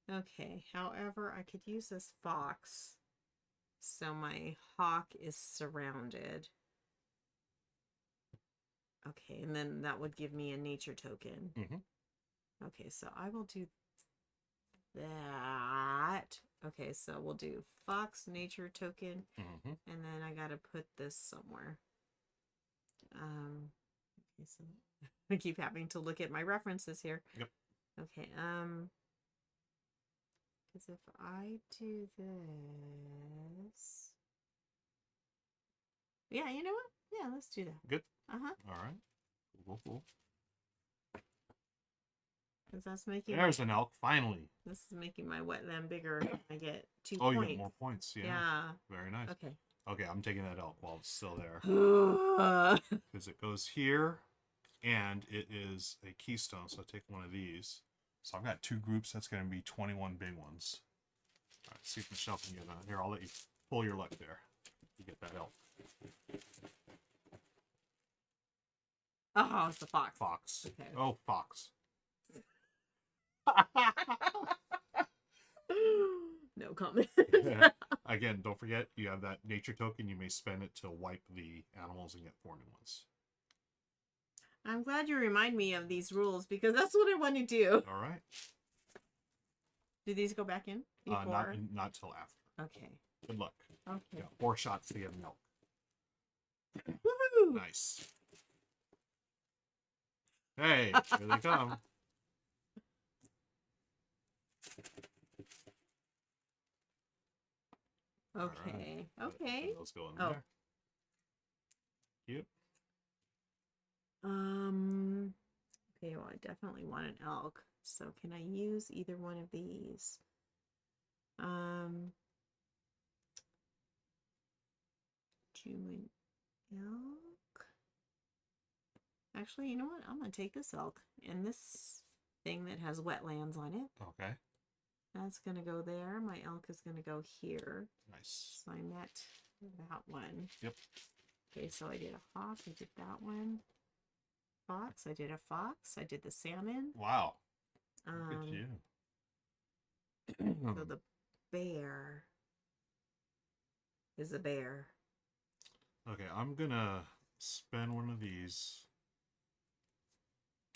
Okay, however, I could use this fox. So my hawk is surrounded. Okay, and then that would give me a nature token. Okay, so I will do that. Okay, so we'll do fox nature token, and then I gotta put this somewhere. Okay, so I keep having to look at my references here. Yep. Okay, because if I do this, yeah, you know what? Yeah, let's do that. Good. All right. Cool. Because that's making. There's an elk. Finally. This is making my wetland bigger. I get 2 points. points. You get more points. Yeah. Very nice. Okay. Okay, I'm taking that elk while it's still there. Because it goes here, and it is a keystone, so I take one of these. So I've got 2 groups. That's going to be 21 big ones. All right, see if Michelle can get on. Here, I'll let you pull your luck there. You get that elk. Oh, it's the fox. Fox. Okay. Oh, fox. No comment. Again, don't forget you have that nature token. You may spend it to wipe the animals and get 4 new ones. I'm glad you remind me of these rules because that's what I want to do. All right. Do these go back in before? Not till after. Okay. Good luck. Okay. Got 4 shots to get milk. Woohoo! Nice. Hey, here they come. Okay. Right. Okay. Those go in there. Yep. Okay, well, I definitely want an elk. So can I use either one of these? Do an elk. Actually, you know what? I'm gonna take this elk and this thing that has wetlands on it. Okay. That's gonna go there. My elk is gonna go here. Nice. So I met that one. Yep. Okay, so I did a hawk. I did that one. Fox. I did a fox. I did the salmon. Wow. Look at you. So the bear is a bear. Okay, I'm gonna spend one of these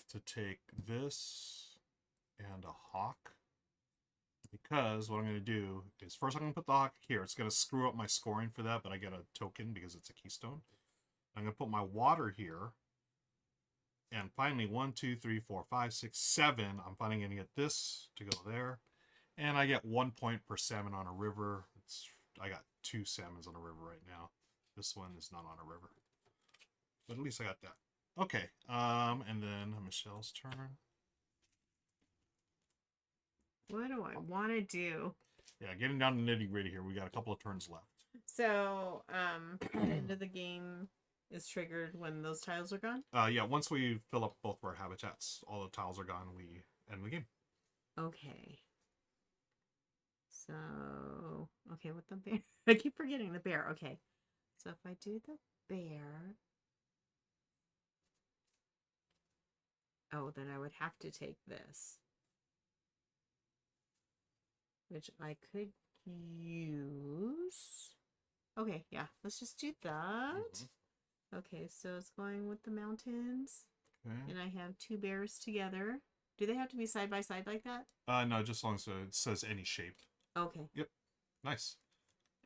to take this and a hawk. Because what I'm going to do is first I'm going to put the hawk here. It's going to screw up my scoring for that, but I get a token because it's a keystone. I'm going to put my water here. And finally, 1, 2, 3, 4, 5, 6, 7. I'm finally going to get this to go there. And I get 1 point per salmon on a river. I got 2 salmons on a river right now. This one is not on a river. But at least I got that. Okay. And then Michelle's turn. What do I want to do? Yeah, getting down to nitty gritty here. We got a couple of turns left. So, the end of the game is triggered when those tiles are gone? Yeah, once we fill up both of our habitats, all the tiles are gone, we end the game. Okay. So, okay, with the bear. I keep forgetting the bear. Okay. So if I do the bear. Oh, then I would have to take this. Which I could use. Okay, yeah, let's just do that. Mm-hmm. Okay, so it's going with the mountains. Okay. And I have 2 bears together. Do they have to be side by side like that? No, just as long as it says any shape. Okay. Yep. Nice.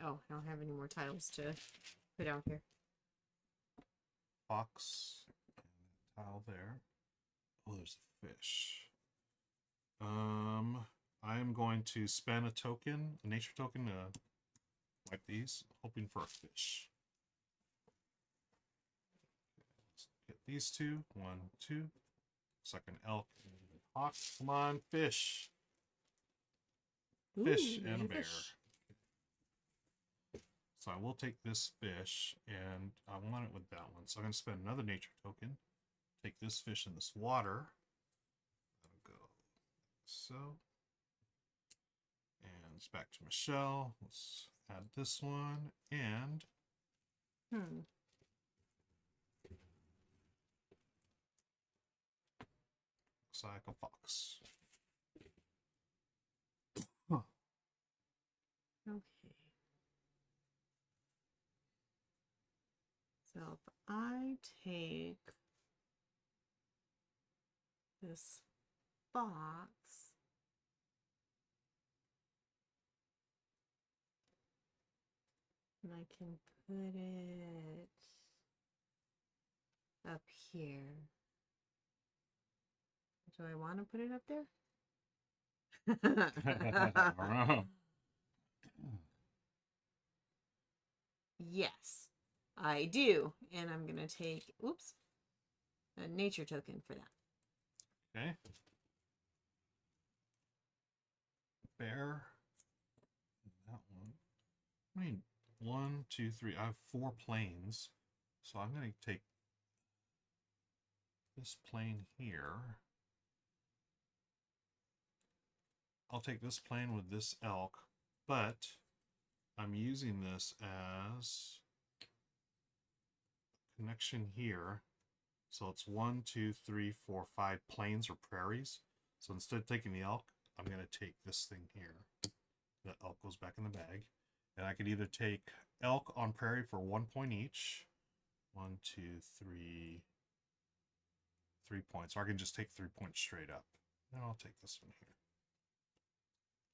Oh, I don't have any more tiles to put out here. Fox. Tile there. Oh, there's a fish. I am going to spend a token, a nature token, to wipe these, hoping for a fish. Let's get these 2. 1, 2. Second elk and hawk. Come on, fish. Fish and a bear. Fish. So I will take this fish, and I want it with that one. So I'm going to spend another nature token. Take this fish in this water. That'll go so. And it's back to Michelle. Let's add this one and looks like a fox. Huh. Okay. So if I take this fox, and I can put it up here. Do I want to put it up there? I don't know. Yes, I do. And I'm going to take, oops, a nature token for that. Okay. Bear. That one. I mean, 1, 2, 3. I have 4 planes. So I'm going to take this plane here. I'll take this plane with this elk, but I'm using this as a connection here. So it's 1, 2, 3, 4, 5 plains or prairies. So instead of taking the elk, I'm going to take this thing here. The elk goes back in the bag. And I could either take elk on prairie for 1 point each. 1, 2, 3. 3 points. Or I can just take 3 points straight up. And I'll take this one here.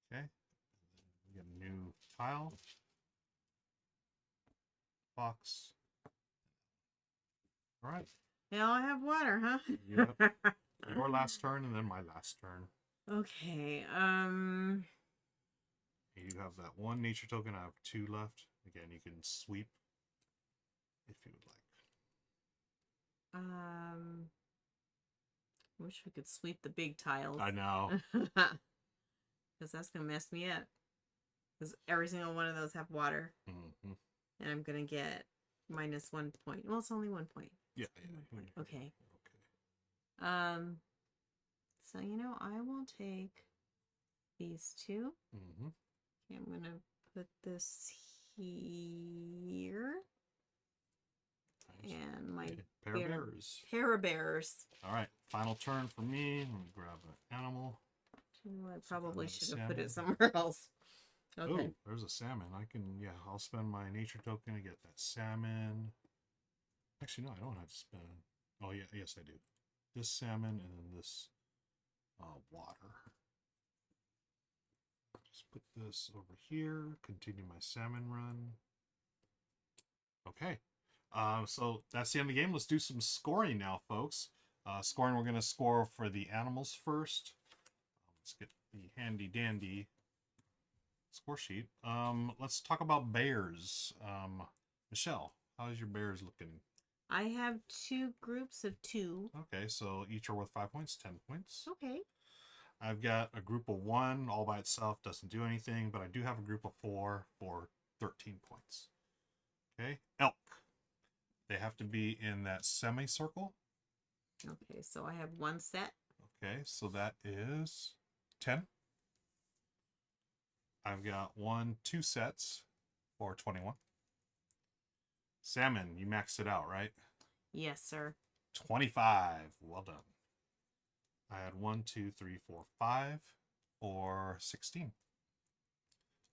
Okay. We get a new tile. Box. All right. They all have water, huh? Yep. Your last turn and then my last turn. Okay. You have that 1 nature token. I have 2 left. Again, you can sweep if you would like. Wish we could sweep the big tiles. I know. Because that's gonna mess me up. Because every single one of those have water, Mm-hmm. and I'm gonna get -1 point. Well, it's only 1 point. Yeah. Okay. Okay. So you know, I will take these 2. Mm-hmm. Okay, I'm gonna put this here. Nice. And my pair of bears. Pair of bears. All right. Final turn for me. Let me grab an animal. I probably should have put salmon. it somewhere else. Okay. Oh, there's a salmon. I can, yeah, I'll spend my nature token to get that salmon. Actually, no, I don't have to spend. Oh, yeah, yes, I do. This salmon and then this water. Just put this over here. Continue my salmon run. Okay. So that's the end of the game. Let's do some scoring now, folks. Scoring, we're going to score for the animals first. Let's get the handy dandy score sheet. Let's talk about bears. Michelle, how's your bears looking? I have 2 groups of 2. Okay, so each are worth 5 points, 10 points. Okay. I've got a group of 1 all by itself, doesn't do anything, but I do have a group of 4 for 13 points. Okay, elk. They have to be in that semicircle. Okay, so I have 1 set. Okay, so that is 10. I've got 2 sets for 21. Salmon, you maxed it out, right? Yes, sir. 25. Well done. I had 1, 2, 3, 4, 5 for 16.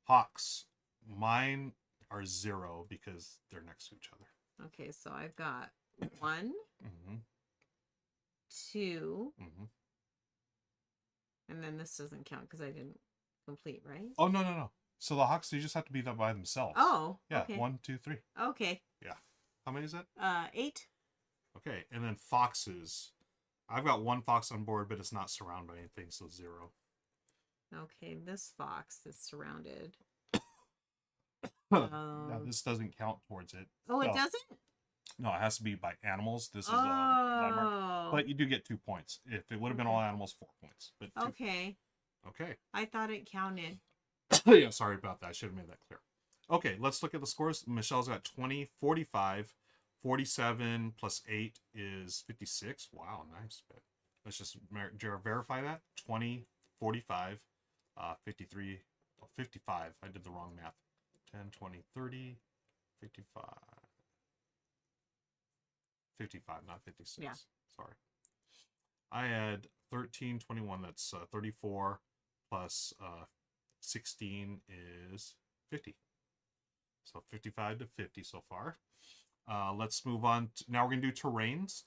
Hawks, mine are 0 because they're next to each other. Okay, so I've got 1, Mm-hmm. 2, Mm-hmm. and then this doesn't count because I didn't complete, right? Oh, no. So the Hawks, they just have to be there by themselves. Oh, yeah. Okay. 1, 2, 3. Okay. Yeah. How many is that? 8. Okay, and then foxes. I've got 1 fox on board, but it's not surrounded by anything, so 0. Okay, this fox is surrounded. Now, this doesn't count towards it. Oh, it doesn't? No, it has to be by animals. This is landmark. Oh. But you do get 2 points. If it would have been all animals, 4 points. But 2. Okay. Okay. I thought it counted. Yeah, sorry about that. I should have made that clear. Okay, let's look at the scores. Michelle's got 20, 45, 47 plus 8 is 56. Wow, nice. Let's just verify that. 20, 45, 53, 55. I did the wrong math. 10, 20, 30, 55. 55, not 56. Yeah. Sorry. I had 13, 21. That's 34 plus 16 is 50. So 55 to 50 so far. Let's move on. Now we're going to do terrains.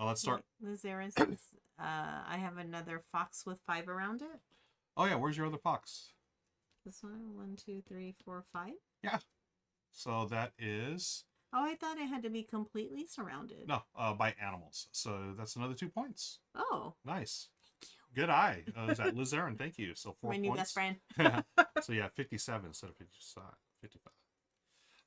Let's start. Liz Aaron says, I have another fox with 5 around it. Oh, yeah. Where's your other fox? This one, 1, 2, 3, 4, 5. Yeah. So that is. Oh, I thought it had to be completely surrounded. No, by animals. So that's another 2 points. Oh. Nice. Good eye. Is that Liz Aaron? Thank you. So 4 My points. new best friend. So yeah, 57 instead of 55.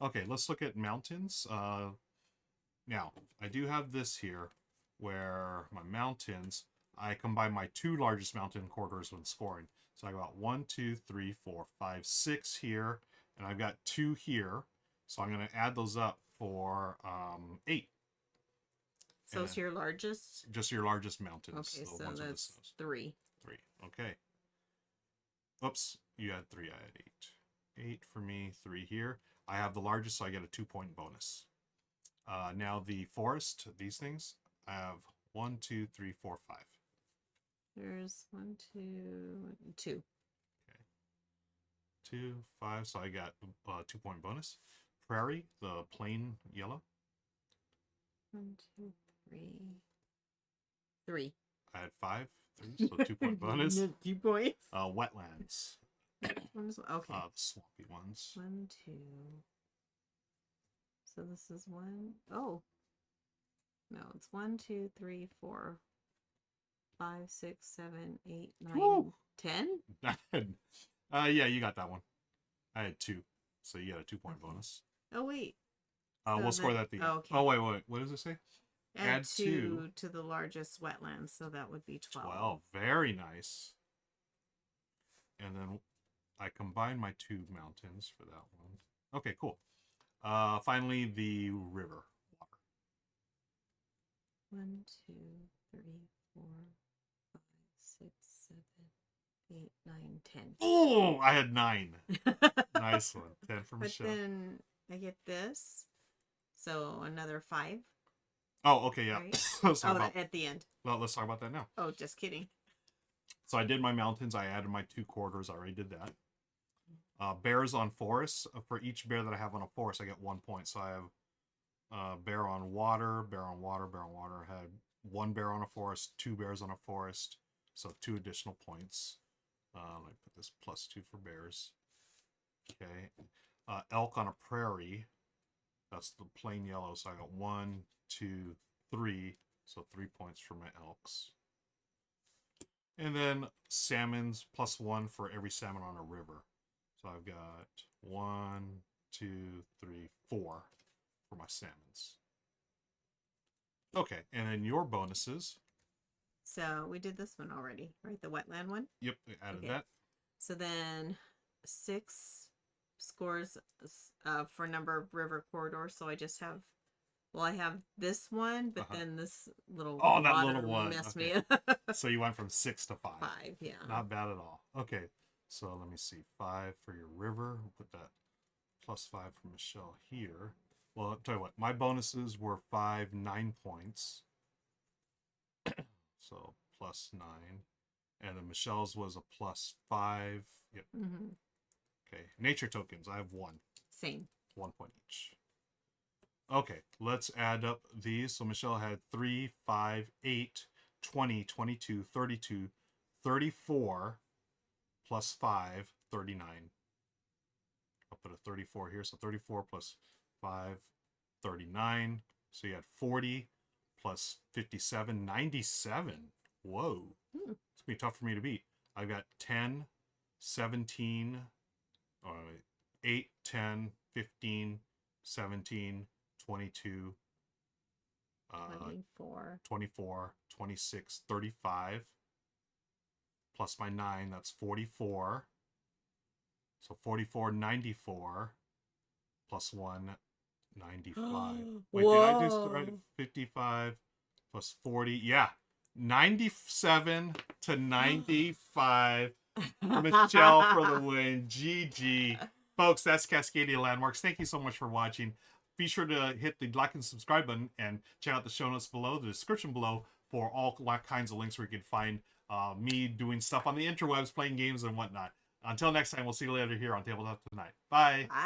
Okay, let's look at mountains. Now, I do have this here where my mountains, I combine my 2 largest mountain corridors when scoring. So I got 1, 2, 3, 4, 5, 6 here, and I've got 2 here. So I'm going to add those up for 8. So it's your largest? Just your largest mountains. Okay, the so ones with the that's snows. 3. 3. Okay. Oops, you had 3. I had 8. 8 for me, 3 here. I have the largest, so I get a 2-point bonus. Now the forest, these things, I have 1, 2, 3, 4, 5. There's 1, 2, 2. 2, 5. So I got 2-point bonus. Prairie, the plain yellow. 1, 2, 3. 3. I had 5, 3, so 2-point bonus. 2 points. Wetlands. Okay. The swampy ones. 1, 2. So this is 1. Oh. No, it's 1, 2, 3, 4, 5, 6, 7, 8, 9, Woo! 10. Yeah, you got that one. I had 2, so you got a 2-point bonus. Oh wait. We'll score that at the end. Okay. Oh wait. What does it say? Add 2 to the largest wetlands, so that would be 12. 12. Very nice. And then I combined my 2 mountains for that one. Okay, cool. Finally, the river. 1, 2, 3, 4, 5, 6, 7, 8, 9, 10. Oh, I had 9. Nice one. 10 for Michelle. But then I get this, so another 5. Oh, okay, yeah. Right? At the end. Well, let's talk about that now. Oh, just kidding. So I did my mountains. I added my 2 corridors. I already did that. Bears on forests. For each bear that I have on a forest, I get 1 point. So I have bear on water, bear on water, bear on water. I had 1 bear on a forest, 2 bears on a forest. So 2 additional points. Let me put this +2 for bears. Okay. Elk on a prairie. That's the plain yellow. So I got 1, 2, 3. So 3 points for my elks. And then salmons +1 for every salmon on a river. So I've got 1, 2, 3, 4 for my salmons. Okay, and then your bonuses. So we did this one already, right? The wetland one? Yep, we added that. So then 6 scores for number of river corridors. So I just have, I have this one, but then this little that little one messed me up. So you went from 6 to 5. 5, yeah. Not bad at all. Okay, so let me see. 5 for your river. We'll put that +5 for Michelle here. Well, I'll tell you what. My bonuses were 5, 9 points. So +9. And then Michelle's was a +5. Yep. Mm-hmm. Okay. Nature tokens. I have 1. Same. 1 point each. Okay. Let's add up these. So Michelle had 3, 5, 8, 20, 22, 32, 34, +5, 39. I'll put a 34 here. So 34 + 5, 39. So you had 40 + 57, 97. Whoa. It's going to be tough for me to beat. I've got 10, 17, 8, 10, 15, 17, 22, 24, 26, 35. Plus my 9, that's 44. So 44, 94. Plus 1, 95. Wait, did I do right? 55 plus 40. Yeah. 97 to 95. Michelle for the win. GG. Folks, that's Cascadia Landmarks. Thank you so much for watching. Be sure to hit the like and subscribe button and check out the show notes below, the description below, for all kinds of links where you can find me doing stuff on the interwebs, playing games and whatnot. Until next time, we'll see you later here on Tabletop Tonight. Bye.